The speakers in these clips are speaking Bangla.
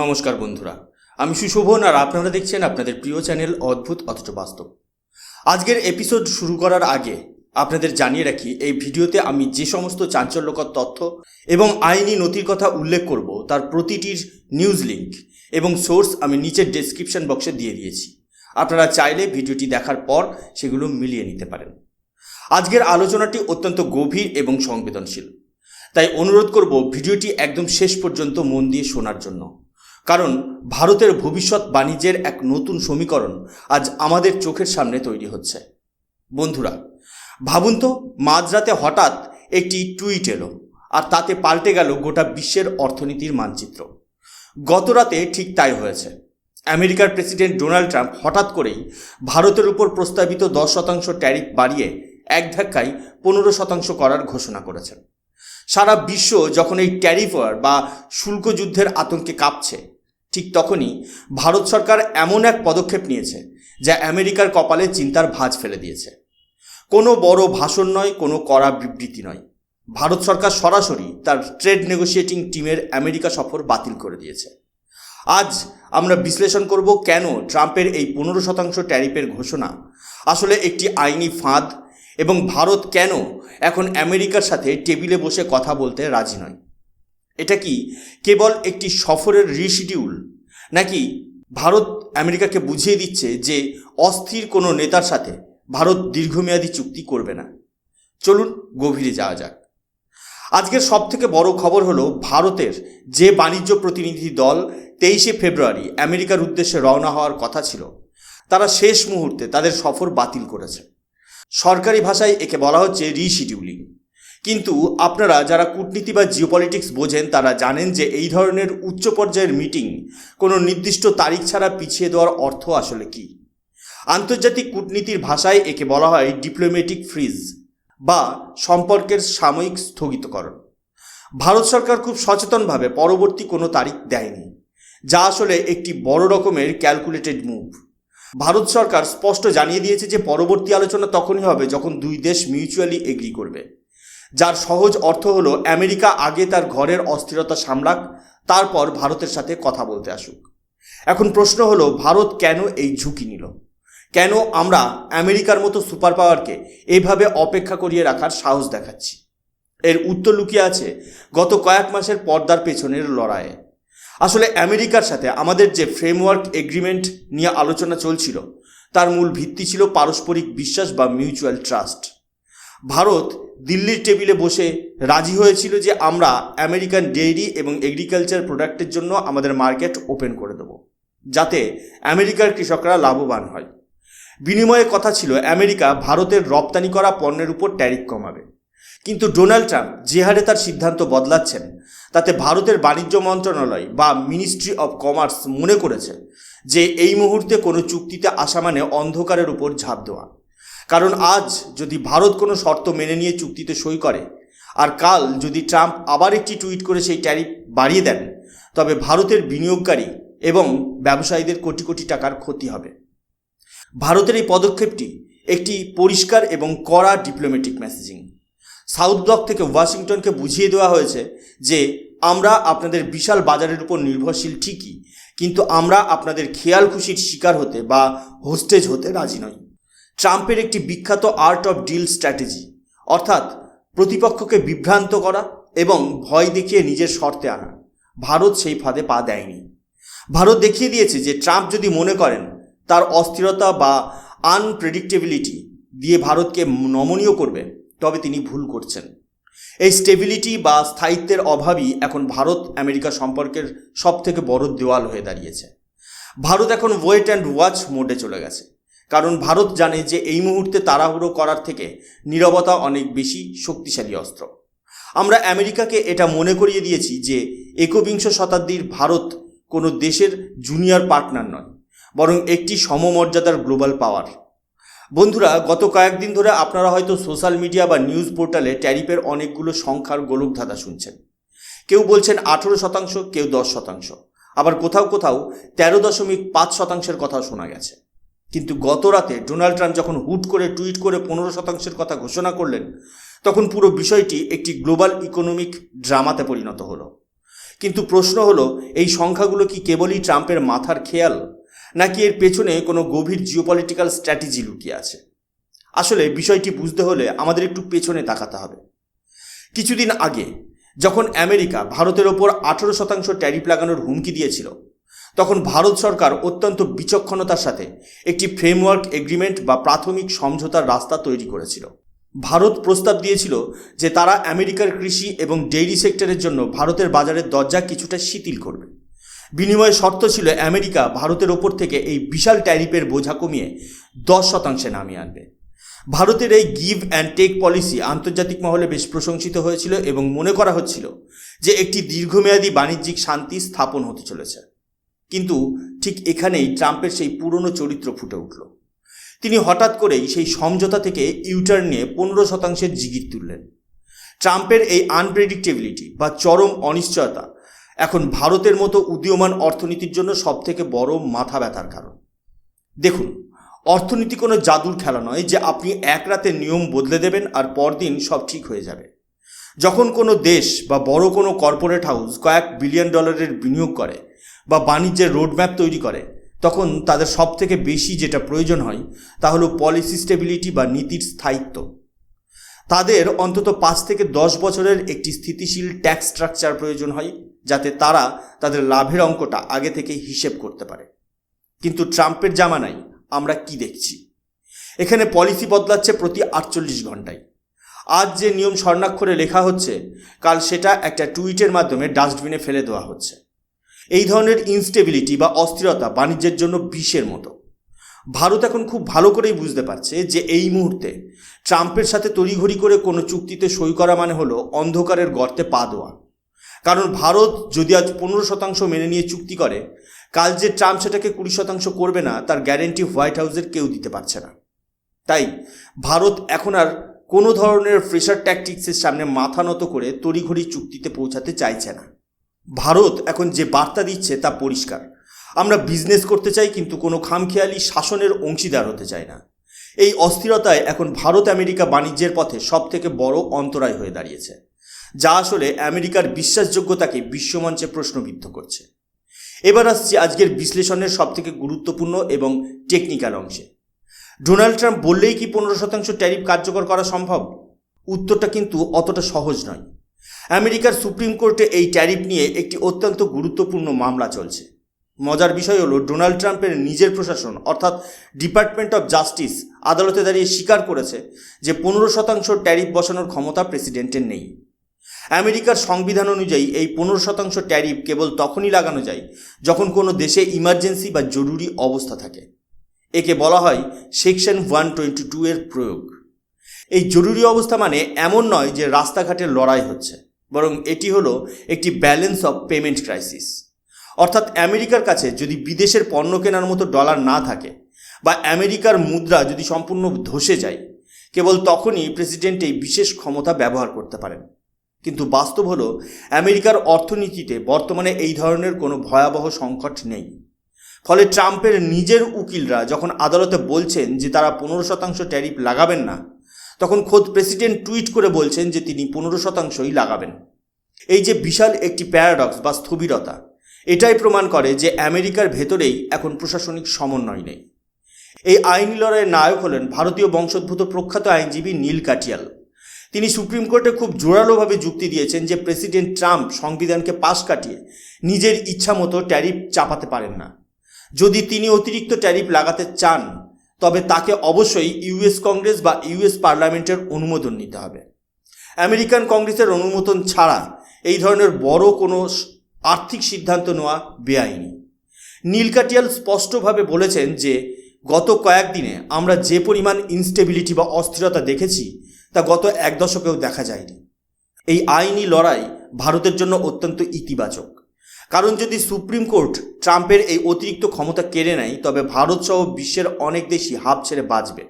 নমস্কার বন্ধুরা, আমি সুশোভন আর আপনারা দেখছেন আপনাদের প্রিয় চ্যানেল অদ্ভুত অথচ বাস্তব। আজকের এপিসোড শুরু করার আগে আপনাদের জানিয়ে রাখি, এই ভিডিওতে আমি যে সমস্ত চাঞ্চল্যকর তথ্য এবং আইনি নথির কথা উল্লেখ করব তার প্রতিটির নিউজ লিঙ্ক এবং সোর্স আমি নিচের ডেসক্রিপশন বক্সে দিয়ে দিয়েছি। আপনারা চাইলে ভিডিওটি দেখার পর সেগুলো মিলিয়ে নিতে পারেন। আজকের আলোচনাটি অত্যন্ত গভীর এবং সংবেদনশীল, তাই অনুরোধ করব ভিডিওটি একদম শেষ পর্যন্ত মন দিয়ে শোনার জন্য, কারণ ভারতের ভবিষ্যৎ বাণিজ্যের এক নতুন সমীকরণ আজ আমাদের চোখের সামনে তৈরি হচ্ছে। বন্ধুরা, ভাবুন তো, মাঝরাতে হঠাৎ একটি টুইট এলো আর তাতে পাল্টে গেল গোটা বিশ্বের অর্থনীতির মানচিত্র। গত রাতে ঠিক তাই হয়েছে। আমেরিকার প্রেসিডেন্ট ডোনাল্ড ট্রাম্প হঠাৎ করেই ভারতের উপর প্রস্তাবিত 10% ট্যারিফ বাড়িয়ে এক ধাক্কায় 15% করার ঘোষণা করেছেন। সারা বিশ্ব যখন এই ট্যারিফ ওয়ার বা শুল্ক যুদ্ধের আতঙ্কে কাঁপছে, ঠিক তখনই ভারত সরকার এমন এক পদক্ষেপ নিয়েছে যা আমেরিকার কপালে চিন্তার ভাঁজ ফেলে দিয়েছে। কোনো বড় ভাষণ নয়, কোনো কড়া বিবৃতি নয়, ভারত সরকার সরাসরি তার ট্রেড নেগোশিয়েটিং টিমের আমেরিকা সফর বাতিল করে দিয়েছে। আজ আমরা বিশ্লেষণ করব কেন ট্রাম্পের এই 15% ট্যারিফের ঘোষণা আসলে একটি আইনি ফাঁদ, এবং ভারত কেন এখন আমেরিকার সাথে টেবিলে বসে কথা বলতে রাজি নয়। এটা কি কেবল একটি সফরের রিশিডিউল, নাকি ভারত আমেরিকাকে বুঝিয়ে দিচ্ছে যে অস্থির কোনো নেতার সাথে ভারত দীর্ঘমেয়াদী চুক্তি করবে না? চলুন গভীরে যাওয়া যাক। আজকের সবথেকে বড় খবর হলো, ভারতের যে বাণিজ্য প্রতিনিধি দল 23শে ফেব্রুয়ারি আমেরিকার উদ্দেশ্যে রওনা হওয়ার কথা ছিল, তারা শেষ মুহূর্তে তাদের সফর বাতিল করেছে। সরকারি ভাষায় একে বলা হচ্ছে রিশিডিউলিং। কিন্তু আপনারা যারা কূটনীতি বা জিওপলিটিক্স বোঝেন তারা জানেন যে এই ধরনের উচ্চ পর্যায়ের মিটিং কোনো নির্দিষ্ট তারিখ ছাড়া পিছিয়ে দেওয়ার অর্থ আসলে কি। আন্তর্জাতিক কূটনীতির ভাষায় একে বলা হয় ডিপ্লোম্যাটিক ফ্রিজ বা সম্পর্কের সাময়িক স্থগিতকরণ। ভারত সরকার খুব সচেতনভাবে পরবর্তী কোনো তারিখ দেয়নি, যা আসলে একটি বড় রকমের ক্যালকুলেটেড মুভ। ভারত সরকার স্পষ্ট জানিয়ে দিয়েছে যে পরবর্তী আলোচনা তখনই হবে যখন দুই দেশ মিউচুয়ালি এগ্রি করবে, যার সহজ অর্থ হলো আমেরিকা আগে তার ঘরের অস্থিরতা সামলাক, তারপর ভারতের সাথে কথা বলতে আসুক। এখন প্রশ্ন হলো, ভারত কেন এই ঝুঁকি নিল? কেন আমরা আমেরিকার মতো সুপার পাওয়ারকে এইভাবে অপেক্ষা করিয়ে রাখার সাহস দেখাচ্ছি? এর উত্তর লুকিয়ে আছে গত কয়েক মাসের পর্দার পেছনের লড়াইয়ে। আসলে আমেরিকার সাথে আমাদের যে ফ্রেমওয়ার্ক এগ্রিমেন্ট নিয়ে আলোচনা চলছিল, তার মূল ভিত্তি ছিল পারস্পরিক বিশ্বাস বা মিউচুয়াল ট্রাস্ট। ভারত দিল্লির টেবিলে বসে রাজি হয়েছিল যে আমরা আমেরিকান ডেইরি এবং এগ্রিকালচার প্রোডাক্টের জন্য আমাদের মার্কেট ওপেন করে দেব, যাতে আমেরিকার কৃষকরা লাভবান হয়। বিনিময়ে কথা ছিল আমেরিকা ভারতের রপ্তানি করা পণ্যের উপর ট্যারিফ কমাবে। কিন্তু ডোনাল্ড ট্রাম্প যে হারে তার সিদ্ধান্ত বদলাচ্ছেন, তাতে ভারতের বাণিজ্য মন্ত্রণালয় বা মিনিস্ট্রি অব কমার্স মনে করেছে যে এই মুহূর্তে কোনো চুক্তিতে আসা মানে অন্ধকারের উপর ঝাঁপ দেওয়া। কারণ আজ যদি ভারত কোনো শর্ত মেনে নিয়ে চুক্তিতে সই করে, আর কাল যদি ট্রাম্প আবার একটি টুইট করে সেই ট্যারিফ বাড়িয়ে দেন, তবে ভারতের বিনিয়োগকারী এবং ব্যবসায়ীদের কোটি কোটি টাকার ক্ষতি হবে। ভারতের এই পদক্ষেপটি একটি পরিষ্কার এবং কড়া ডিপ্লোম্যাটিক মেসেজিং। সাউথ ব্লক থেকে ওয়াশিংটনকে বুঝিয়ে দেওয়া হয়েছে যে আমরা আপনাদের বিশাল বাজারের উপর নির্ভরশীল ঠিকই, কিন্তু আমরা আপনাদের খেয়াল খুশির শিকার হতে বা হোস্টেজ হতে রাজি নই। ট্রাম্পের একটি বিখ্যাত আর্ট অফ ডিল স্ট্র্যাটেজি, অর্থাৎ প্রতিপক্ষকে বিভ্রান্ত করা এবং ভয় দেখিয়ে নিজের শর্তে আনা, ভারত সেই ফাঁদে পা দেয়নি। ভারত দেখিয়ে দিয়েছে যে ট্রাম্প যদি মনে করেন তার অস্থিরতা বা আনপ্রেডিক্টেবিলিটি দিয়ে ভারতকে নমনীয় করবে, তবে তিনি ভুল করছেন। এই স্টেবিলিটি বা স্থায়িত্বের অভাবই এখন ভারত আমেরিকা সম্পর্কের সবথেকে বড় দেওয়াল হয়ে দাঁড়িয়েছে। ভারত এখন ওয়েট অ্যান্ড ওয়াচ মোডে চলে গেছে, কারণ ভারত জানে যে এই মুহূর্তে তাড়াহুড়ো করার থেকে নীরবতা অনেক বেশি শক্তিশালী অস্ত্র। আমরা আমেরিকাকে এটা মনে করিয়ে দিয়েছি যে একবিংশ শতাব্দীর ভারত কোনো দেশের জুনিয়র পার্টনার নয়, বরং একটি সমমর্যাদার গ্লোবাল পাওয়ার। বন্ধুরা, গত কয়েকদিন ধরে আপনারা হয়তো সোশ্যাল মিডিয়া বা নিউজ পোর্টালে ট্যারিফের অনেকগুলো সংখ্যার গোলকধাঁধা শুনছেন। কেউ বলছেন 18%, কেউ 10%, আবার কোথাও কোথাও 13.5%-এর কথাও শোনা গেছে। কিন্তু গত রাতে ডোনাল্ড ট্রাম্প যখন হুট করে টুইট করে 15%-এর কথা ঘোষণা করলেন, তখন পুরো বিষয়টি একটি গ্লোবাল ইকোনমিক ড্রামাতে পরিণত হলো। কিন্তু প্রশ্ন হলো, এই সংখ্যাগুলো কি কেবলই ট্রাম্পের মাথার খেয়াল, নাকি এর পেছনে কোনো গভীর জিওপলিটিক্যাল স্ট্র্যাটেজি লুকিয়ে আছে? আসলে বিষয়টি বুঝতে হলে আমাদের একটু পেছনে তাকাতে হবে। কিছুদিন আগে যখন আমেরিকা ভারতের ওপর 18% ট্যারিফ লাগানোর হুমকি দিয়েছিল, তখন ভারত সরকার অত্যন্ত বিচক্ষণতার সাথে একটি ফ্রেমওয়ার্ক এগ্রিমেন্ট বা প্রাথমিক সমঝোতার রাস্তা তৈরি করেছিল। ভারত প্রস্তাব দিয়েছিল যে তারা আমেরিকার কৃষি এবং ডেইরি সেক্টরের জন্য ভারতের বাজারের দরজা কিছুটা শিথিল করবে। বিনিময়ে শর্ত ছিল আমেরিকা ভারতের ওপর থেকে এই বিশাল ট্যারিফের বোঝা কমিয়ে 10% নামিয়ে আনবে। ভারতের এই গিভ অ্যান্ড টেক পলিসি আন্তর্জাতিক মহলে বেশ প্রশংসিত হয়েছিল এবং মনে করা হচ্ছিল যে একটি দীর্ঘমেয়াদী বাণিজ্যিক শান্তি স্থাপন হতে চলেছে। কিন্তু ঠিক এখানেই ট্রাম্পের সেই পুরনো চরিত্র ফুটে উঠল। তিনি হঠাৎ করেই সেই সমঝোতা থেকে ইউটার্ন নিয়ে 15%-এর জিগির তুললেন। ট্রাম্পের এই আনপ্রেডিক্টেবিলিটি বা চরম অনিশ্চয়তা এখন ভারতের মতো উদীয়মান অর্থনীতির জন্য সবথেকে বড় মাথা ব্যথার কারণ। দেখুন, অর্থনীতি কোনো জাদুর খেলা নয় যে আপনি এক রাতে নিয়ম বদলে দেবেন আর পরদিন সব ঠিক হয়ে যাবে। যখন কোনো দেশ বা বড় কোনো কর্পোরেট হাউস কয়েক বিলিয়ন ডলারের বিনিয়োগ করে বা বাণিজ্যের রোডম্যাপ তৈরি করে, তখন তাদের সবথেকে বেশি যেটা প্রয়োজন হয় তা হলো পলিসি স্টেবিলিটি বা নীতির স্থায়িত্ব। তাদের অন্তত 5 থেকে 10 বছরের একটি স্থিতিশীল ট্যাক্স স্ট্রাকচার প্রয়োজন হয়, যাতে তারা তাদের লাভের অঙ্কটা আগে থেকে হিসেব করতে পারে। কিন্তু ট্রাম্পের জামানায় আমরা কি দেখছি? এখানে পলিসি বদলাচ্ছে প্রতি 48 ঘন্টায়। আজ যে নিয়ম স্বর্ণাক্ষরে লেখা হচ্ছে, কাল সেটা একটা টুইটের মাধ্যমে ডাস্টবিনে ফেলে দেওয়া হচ্ছে। এই ধরনের ইনস্টেবিলিটি বা অস্থিরতা বাণিজ্যের জন্য বিষের মতো। ভারত এখন খুব ভালো করেই বুঝতে পারছে যে এই মুহূর্তে ট্রাম্পের সাথে তড়িঘড়ি করে কোনো চুক্তিতে সই করা মানে হলো অন্ধকারের গর্তে পা দেওয়া। কারণ ভারত যদি আজ 15% মেনে নিয়ে চুক্তি করে, কাল যে ট্রাম্প সেটাকে 20% করবে না তার গ্যারেন্টি হোয়াইট হাউসের কেউ দিতে পারছে না। তাই ভারত এখন আর কোনো ধরনের প্রেশার ট্যাকটিক্সের সামনে মাথা নত করে তড়িঘড়ি চুক্তিতে পৌঁছাতে চাইছে না। ভারত এখন যে বার্তা দিচ্ছে তা পরিষ্কার: আমরা বিজনেস করতে চাই, কিন্তু কোনো খামখেয়ালি শাসনের অংশীদার হতে চাই না। এই অস্থিরতায় এখন ভারত আমেরিকা বাণিজ্যের পথে সবথেকে বড় অন্তরায় হয়ে দাঁড়িয়েছে, যা আসলে আমেরিকার বিশ্বাসযোগ্যতাকে বিশ্বমঞ্চে প্রশ্নবিদ্ধ করছে। এবার আসছি আজকের বিশ্লেষণের সবথেকে গুরুত্বপূর্ণ এবং টেকনিক্যাল অংশে। ডোনাল্ড ট্রাম্প বললেই কি 15% ট্যারিফ কার্যকর করা সম্ভব? উত্তরটা কিন্তু অতটা সহজ নয়। আমেরিকার সুপ্রিম কোর্টে এই ট্যারিফ নিয়ে একটি অত্যন্ত গুরুত্বপূর্ণ মামলা চলছে। মজার বিষয় হলো, ডোনাল্ড ট্রাম্পের নিজের প্রশাসন অর্থাৎ ডিপার্টমেন্ট অফ জাস্টিস আদালতে দাঁড়িয়ে স্বীকার করেছে যে 15% ট্যারিফ বসানোর ক্ষমতা প্রেসিডেন্টের নেই। আমেরিকার সংবিধান অনুযায়ী এই 15% ট্যারিফ কেবল তখনই লাগানো যায় যখন কোনো দেশে ইমার্জেন্সি বা জরুরি অবস্থা থাকে। একে বলা হয় সেকশন 122 এর প্রয়োগ। এই জরুরি অবস্থা মানে এমন নয় যে রাস্তাঘাটে লড়াই হচ্ছে, বরং এটি হলো একটি ব্যালেন্স অফ পেমেন্ট ক্রাইসিস। অর্থাৎ আমেরিকার কাছে যদি বিদেশের পণ্য কেনার মতো ডলার না থাকে বা আমেরিকার মুদ্রা যদি সম্পূর্ণ ধসে যায়, কেবল তখনই প্রেসিডেন্ট এই বিশেষ ক্ষমতা ব্যবহার করতে পারেন। কিন্তু বাস্তব হলো, আমেরিকার অর্থনীতিতে বর্তমানে এই ধরনের কোনো ভয়াবহ সংকট নেই। ফলে ট্রাম্পের নিজের উকিলরা যখন আদালতে বলছেন যে তারা 15% ট্যারিফ লাগাবেন না, তখন খোদ প্রেসিডেন্ট টুইট করে বলছেন যে তিনি 15%ই লাগাবেন। এই যে বিশাল একটি প্যারাডক্স বা স্থবিরতা, এটাই প্রমাণ করে যে আমেরিকার ভেতরেই এখন প্রশাসনিক সমন্বয় নেই। এই আইনি লড়াইয়ের নায়ক হলেন ভারতীয় বংশোদ্ভূত প্রখ্যাত আইনজীবী নীল কাটিয়াল। তিনি সুপ্রিম কোর্টে খুব জোরালোভাবে যুক্তি দিয়েছেন যে প্রেসিডেন্ট ট্রাম্প সংবিধানকে পাশ কাটিয়ে নিজের ইচ্ছা মতো ট্যারিফ চাপাতে পারেন না। যদি তিনি অতিরিক্ত ট্যারিফ লাগাতে চান, তবে তাকে অবশ্যই ইউএস কংগ্রেস বা ইউএস পার্লামেন্টের অনুমোদন নিতে হবে। আমেরিকান কংগ্রেসের অনুমোদন ছাড়া এই ধরনের বড় কোনো আর্থিক সিদ্ধান্ত নেওয়া বেআইনি। নীল কাটিয়াল স্পষ্টভাবে বলেছেন যে গত কয়েকদিনে আমরা যে পরিমাণ ইনস্টেবিলিটি বা অস্থিরতা দেখেছি তা গত এক দশকেও দেখা যায়নি। এই আইনি লড়াই ভারতের জন্য অত্যন্ত ইতিবাচক, কারণ যদি সুপ্রিম কোর্ট ট্রাম্পের এই অতিরিক্ত ক্ষমতা কেড়ে নেয়, তবে ভারত সহ বিশ্বের অনেক দেশই হাঁপ ছেড়ে বাঁচবে।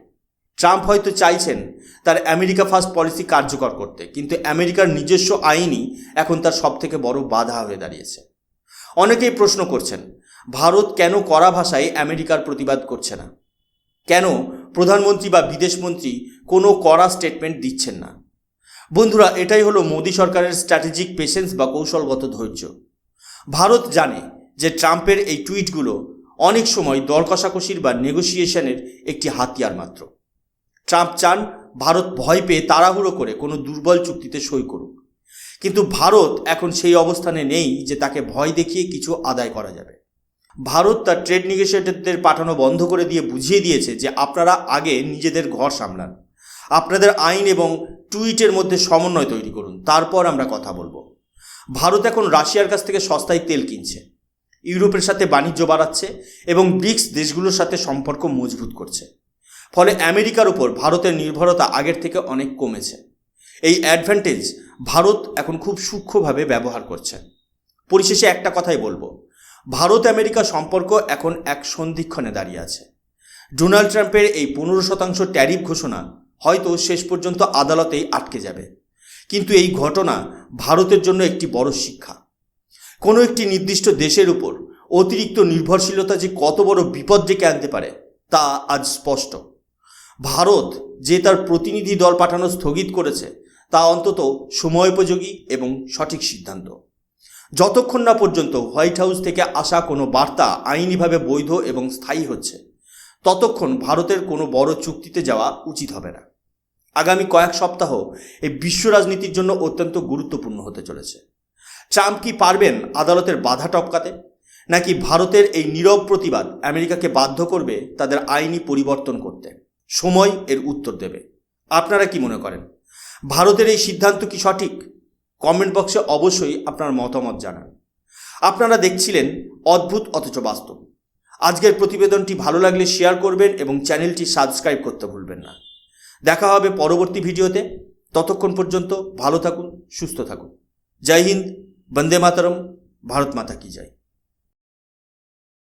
ট্রাম্প হয়তো চাইছেন তার আমেরিকা ফার্স্ট পলিসি কার্যকর করতে, কিন্তু আমেরিকার নিজস্ব আইনই এখন তার সবথেকে বড় বাধা হয়ে দাঁড়িয়েছে। অনেকেই প্রশ্ন করছেন, ভারত কেন কড়া ভাষায় আমেরিকার প্রতিবাদ করছে না? কেন প্রধানমন্ত্রী বা বিদেশমন্ত্রী কোনো কড়া স্টেটমেন্ট দিচ্ছেন না? বন্ধুরা, এটাই হলো মোদী সরকারের স্ট্র্যাটেজিক পেশেন্স বা কৌশলগত ধৈর্য। ভারত জানে যে ট্রাম্পের এই টুইটগুলো অনেক সময় দর কষাকষির বা নেগোসিয়েশনের একটি হাতিয়ার মাত্র। ট্রাম্প চান ভারত ভয় পেয়ে তাড়াহুড়ো করে কোনো দুর্বল চুক্তিতে সই করুক, কিন্তু ভারত এখন সেই অবস্থানে নেই যে তাকে ভয় দেখিয়ে কিছু আদায় করা যাবে। ভারত তার ট্রেড নেগোসিয়েটরদের পাঠানো বন্ধ করে দিয়ে বুঝিয়ে দিয়েছে যে আপনারা আগে নিজেদের ঘর সামলান, আপনাদের আইন এবং টুইটের মধ্যে সমন্বয় তৈরি করুন, তারপর আমরা কথা বলবো। ভারত এখন রাশিয়ার কাছ থেকে সস্তায় তেল কিনছে, ইউরোপের সাথে বাণিজ্য বাড়াচ্ছে এবং ব্রিক্স দেশগুলোর সাথে সম্পর্ক মজবুত করছে। ফলে আমেরিকার উপর ভারতের নির্ভরতা আগের থেকে অনেক কমেছে। এই অ্যাডভান্টেজ ভারত এখন খুব সূক্ষ্মভাবে ব্যবহার করছে। পরিশেষে একটা কথাই বলবো, ভারত আমেরিকা সম্পর্ক এখন এক সন্ধিক্ষণে দাঁড়িয়ে আছে। ডোনাল্ড ট্রাম্পের এই 15% ট্যারিফ ঘোষণা হয়তো শেষ পর্যন্ত আদালতেই আটকে যাবে, কিন্তু এই ঘটনা ভারতের জন্য একটি বড় শিক্ষা। কোনো একটি নির্দিষ্ট দেশের উপর অতিরিক্ত নির্ভরশীলতা যে কত বড় বিপদ ডেকে আনতে পারে তা আজ স্পষ্ট। ভারত যে তার প্রতিনিধি দল পাঠানো স্থগিত করেছে তা অন্তত সময়োপযোগী এবং সঠিক সিদ্ধান্ত। যতক্ষণ না পর্যন্ত হোয়াইট হাউস থেকে আসা কোনো বার্তা আইনিভাবে বৈধ এবং স্থায়ী হচ্ছে, ততক্ষণ ভারতের কোনো বড় চুক্তিতে যাওয়া উচিত হবে না। আগামী কয়েক সপ্তাহ এই বিশ্ব রাজনীতির জন্য অত্যন্ত গুরুত্বপূর্ণ হতে চলেছে। ট্রাম্প কি পারবেন আদালতের বাধা টপকাতে, নাকি ভারতের এই নীরব প্রতিবাদ আমেরিকাকে বাধ্য করবে তাদের আইনি পরিবর্তন করতে? সময় এর উত্তর দেবে। আপনারা কি মনে করেন, ভারতের এই সিদ্ধান্ত কি সঠিক? কমেন্ট বক্সে অবশ্যই আপনার মতামত জানান। আপনারা দেখছিলেন অদ্ভুত অথচ বাস্তব। আজকের প্রতিবেদনটি ভালো লাগলে শেয়ার করবেন এবং চ্যানেলটি সাবস্ক্রাইব করতে ভুলবেন না। দেখা হবে পরবর্তী ভিডিওতে। ততক্ষণ পর্যন্ত ভালো থাকুন, সুস্থ থাকুন। জয় হিন্দ, বন্দে মাতরম, ভারত মাতা কি জয়।